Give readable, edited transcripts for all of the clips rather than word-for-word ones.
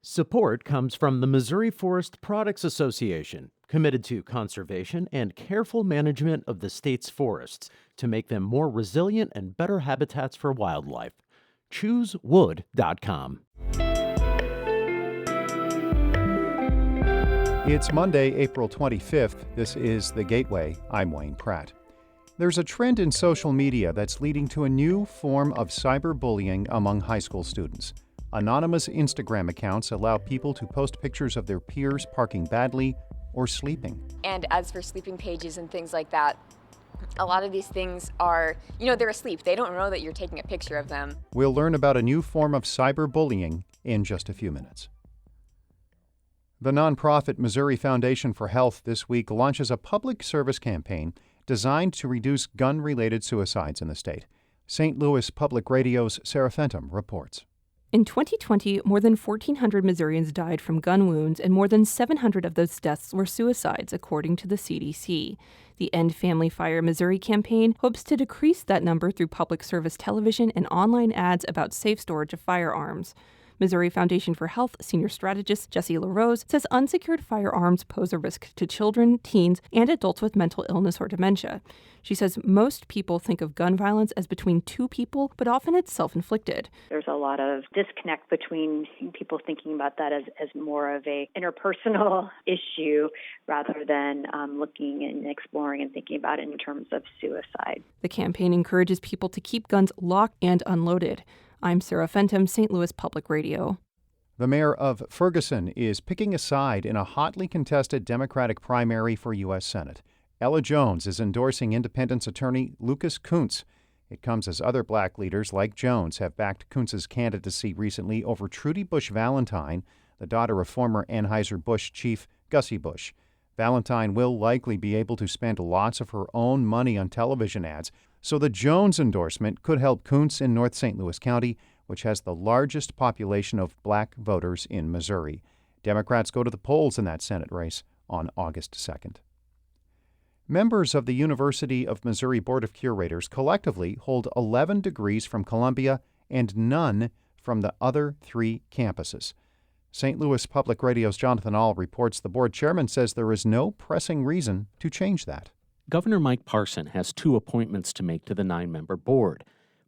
Support comes from the Missouri Forest Products Association, committed to conservation and careful management of the state's forests to make them more resilient and better habitats for wildlife. ChooseWood.com. It's Monday, April 25th. This is The Gateway. I'm Wayne Pratt. There's a trend in social media that's leading to a new form of cyberbullying among high school students. Anonymous Instagram accounts allow people to post pictures of their peers parking badly or sleeping. And as for sleeping pages and things like that, a lot of these things are, they're asleep. They don't know that you're taking a picture of them. We'll learn about a new form of cyberbullying in just a few minutes. The nonprofit Missouri Foundation for Health this week launches a public service campaign designed to reduce gun-related suicides in the state. St. Louis Public Radio's Sarah Fenton reports. In 2020, more than 1,400 Missourians died from gun wounds, and more than 700 of those deaths were suicides, according to the CDC. The End Family Fire Missouri campaign hopes to decrease that number through public service television and online ads about safe storage of firearms. Missouri Foundation for Health senior strategist Jessie LaRose says unsecured firearms pose a risk to children, teens, and adults with mental illness or dementia. She says most people think of gun violence as between two people, but often it's self-inflicted. There's a lot of disconnect between people thinking about that as more of a interpersonal issue rather than looking and exploring and thinking about it in terms of suicide. The campaign encourages people to keep guns locked and unloaded. I'm Sarah Fenton, St. Louis Public Radio. The mayor of Ferguson is picking a side in a hotly contested Democratic primary for U.S. Senate. Ella Jones is endorsing Independence attorney Lucas Kuntz. It comes as other black leaders like Jones have backed Kuntz's candidacy recently over Trudy Bush Valentine, the daughter of former Anheuser-Busch chief Gussie Busch. Valentine will likely be able to spend lots of her own money on television ads, so the Jones endorsement could help Kuntz in North St. Louis County, which has the largest population of black voters in Missouri. Democrats go to the polls in that Senate race on August 2nd. Members of the University of Missouri Board of Curators collectively hold 11 degrees from Columbia and none from the other three campuses. St. Louis Public Radio's Jonathan Ahl reports the board chairman says there is no pressing reason to change that. Governor Mike Parson has two appointments to make to the 9-member board.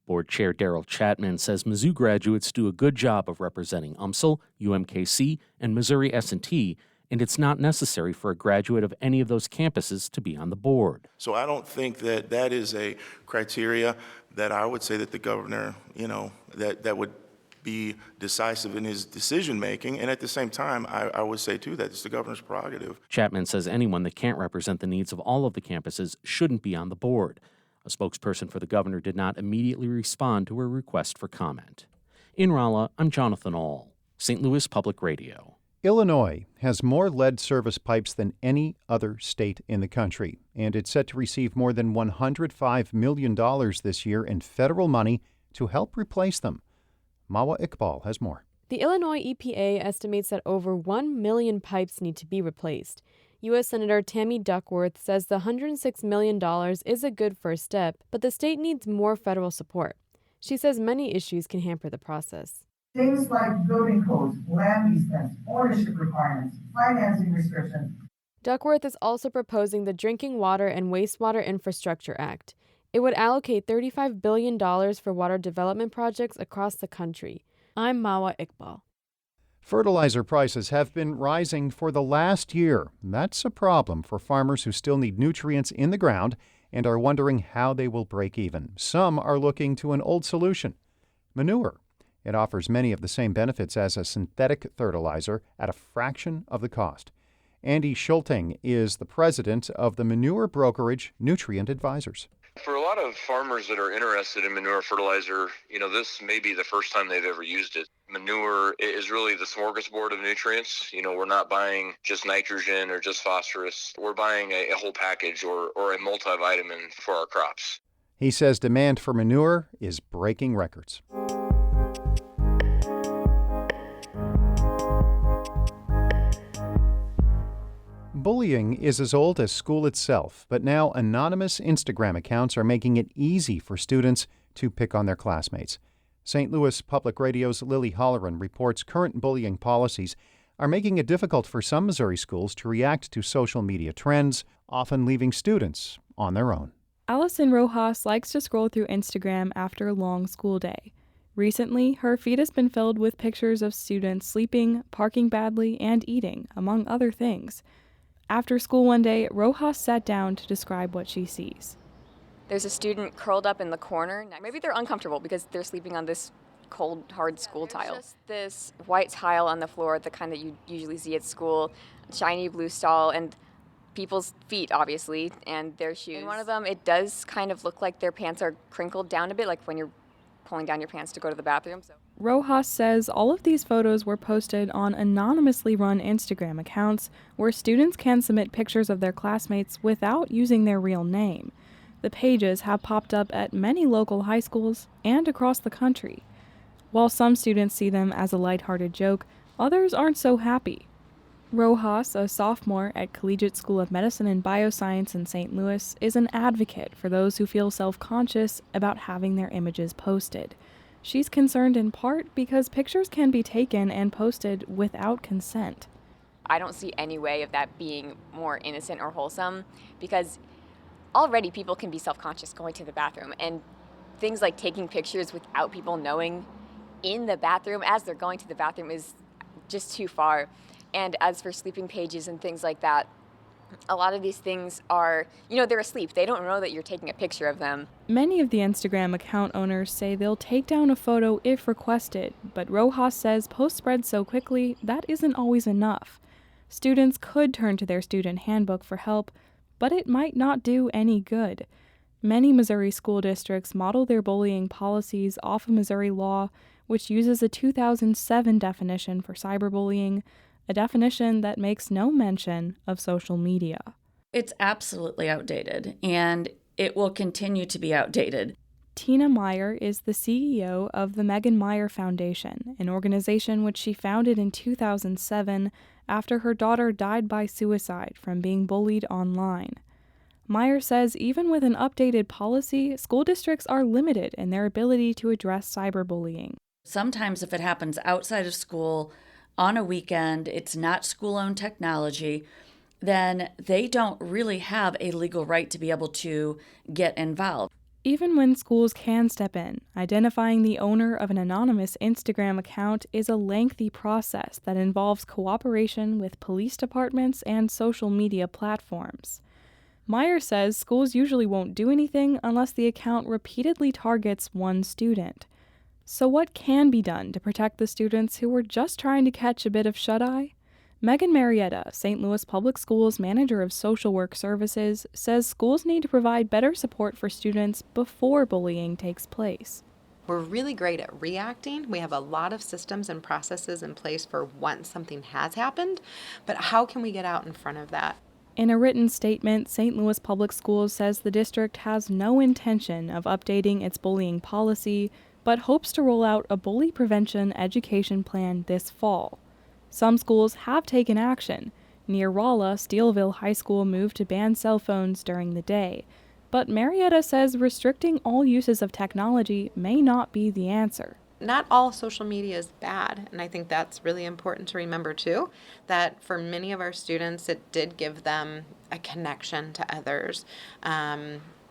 Board Chair Darrell Chapman says Mizzou graduates do a good job of representing UMSL, UMKC, and Missouri S&T, and it's not necessary for a graduate of any of those campuses to be on the board. So I don't think that that is a criteria that I would say that the governor, that would be decisive in his decision-making. And at the same time, I would say, too, that it's the governor's prerogative. Chapman says anyone that can't represent the needs of all of the campuses shouldn't be on the board. A spokesperson for the governor did not immediately respond to a request for comment. In Rolla, I'm Jonathan Ahl, St. Louis Public Radio. Illinois has more lead service pipes than any other state in the country, and it's set to receive more than $105 million this year in federal money to help replace them. Mawa Iqbal has more. The Illinois EPA estimates that over 1 million pipes need to be replaced. U.S. Senator Tammy Duckworth says the $106 million is a good first step, but the state needs more federal support. She says many issues can hamper the process. Things like building codes, land easements, ownership requirements, financing restrictions. Duckworth is also proposing the Drinking Water and Wastewater Infrastructure Act. It would allocate $35 billion for water development projects across the country. I'm Mawa Iqbal. Fertilizer prices have been rising for the last year. That's a problem for farmers who still need nutrients in the ground and are wondering how they will break even. Some are looking to an old solution, manure. It offers many of the same benefits as a synthetic fertilizer at a fraction of the cost. Andy Schulting is the president of the manure brokerage Nutrient Advisors. For a lot of farmers that are interested in manure fertilizer, this may be the first time they've ever used it. Manure is really the smorgasbord of nutrients. We're not buying just nitrogen or just phosphorus. We're buying a whole package or a multivitamin for our crops. He says demand for manure is breaking records. Bullying is as old as school itself, but now anonymous Instagram accounts are making it easy for students to pick on their classmates. St. Louis Public Radio's Lily Holleran reports current bullying policies are making it difficult for some Missouri schools to react to social media trends, often leaving students on their own. Allison Rojas likes to scroll through Instagram after a long school day. Recently, her feed has been filled with pictures of students sleeping, parking badly, and eating, among other things. After school one day, Rojas sat down to describe what she sees. There's a student curled up in the corner. Maybe they're uncomfortable because they're sleeping on this cold, hard school tile. Just this white tile on the floor, the kind that you usually see at school, shiny blue stall, and people's feet, obviously, and their shoes. In one of them, it does kind of look like their pants are crinkled down a bit, like when you're pulling down your pants to go to the bathroom. Rojas says all of these photos were posted on anonymously run Instagram accounts where students can submit pictures of their classmates without using their real name. The pages have popped up at many local high schools and across the country. While some students see them as a lighthearted joke, others aren't so happy. Rojas, a sophomore at Collegiate School of Medicine and Bioscience in St. Louis, is an advocate for those who feel self-conscious about having their images posted. She's concerned in part because pictures can be taken and posted without consent. I don't see any way of that being more innocent or wholesome because already people can be self-conscious going to the bathroom, and things like taking pictures without people knowing in the bathroom as they're going to the bathroom is just too far. And as for sleeping pages and things like that, a lot of these things are, they're asleep. They don't know that you're taking a picture of them. Many of the Instagram account owners say they'll take down a photo if requested, but Rojas says posts spread so quickly that isn't always enough. Students could turn to their student handbook for help, but it might not do any good. Many Missouri school districts model their bullying policies off of Missouri law, which uses a 2007 definition for cyberbullying, a definition that makes no mention of social media. It's absolutely outdated, and it will continue to be outdated. Tina Meyer is the CEO of the Megan Meyer Foundation, an organization which she founded in 2007 after her daughter died by suicide from being bullied online. Meyer says even with an updated policy, school districts are limited in their ability to address cyberbullying. Sometimes if it happens outside of school, on a weekend, it's not school-owned technology, then they don't really have a legal right to be able to get involved. Even when schools can step in, identifying the owner of an anonymous Instagram account is a lengthy process that involves cooperation with police departments and social media platforms. Meyer says schools usually won't do anything unless the account repeatedly targets one student. So what can be done to protect the students who were just trying to catch a bit of shut-eye? Megan Marietta, St. Louis Public Schools Manager of Social Work Services, says schools need to provide better support for students before bullying takes place. We're really great at reacting. We have a lot of systems and processes in place for once something has happened, but how can we get out in front of that? In a written statement, St. Louis Public Schools says the district has no intention of updating its bullying policy, but hopes to roll out a bully prevention education plan this fall. Some schools have taken action. Near Rolla, Steelville High School moved to ban cell phones during the day. But Marietta says restricting all uses of technology may not be the answer. Not all social media is bad, and I think that's really important to remember too, that for many of our students it did give them a connection to others,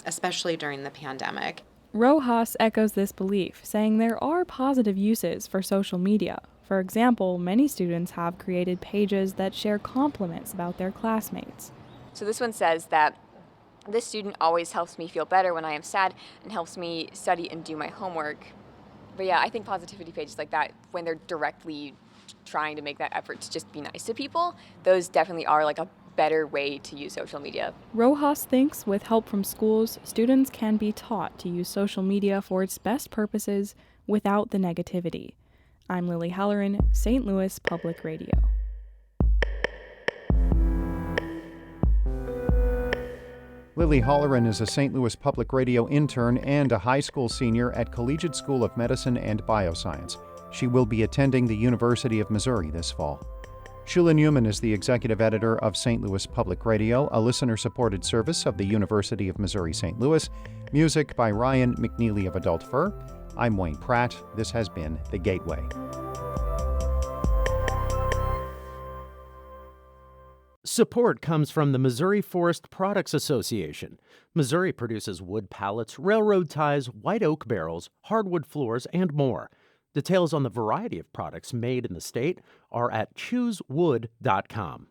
especially during the pandemic. Rojas echoes this belief, saying there are positive uses for social media. For example, many students have created pages that share compliments about their classmates. So this one says that this student always helps me feel better when I am sad and helps me study and do my homework. But yeah, I think positivity pages like that, when they're directly trying to make that effort to just be nice to people, those definitely are like a better way to use social media. Rojas thinks with help from schools, students can be taught to use social media for its best purposes without the negativity. I'm Lily Halloran, St. Louis Public Radio. Lily Holleran is a St. Louis Public Radio intern and a high school senior at Collegiate School of Medicine and Bioscience. She will be attending the University of Missouri this fall. Shula Newman is the executive editor of St. Louis Public Radio, a listener-supported service of the University of Missouri St. Louis. Music by Ryan McNeely of Adult Fur. I'm Wayne Pratt. This has been The Gateway. Support comes from the Missouri Forest Products Association. Missouri produces wood pallets, railroad ties, white oak barrels, hardwood floors, and more. Details on the variety of products made in the state are at choosewood.com.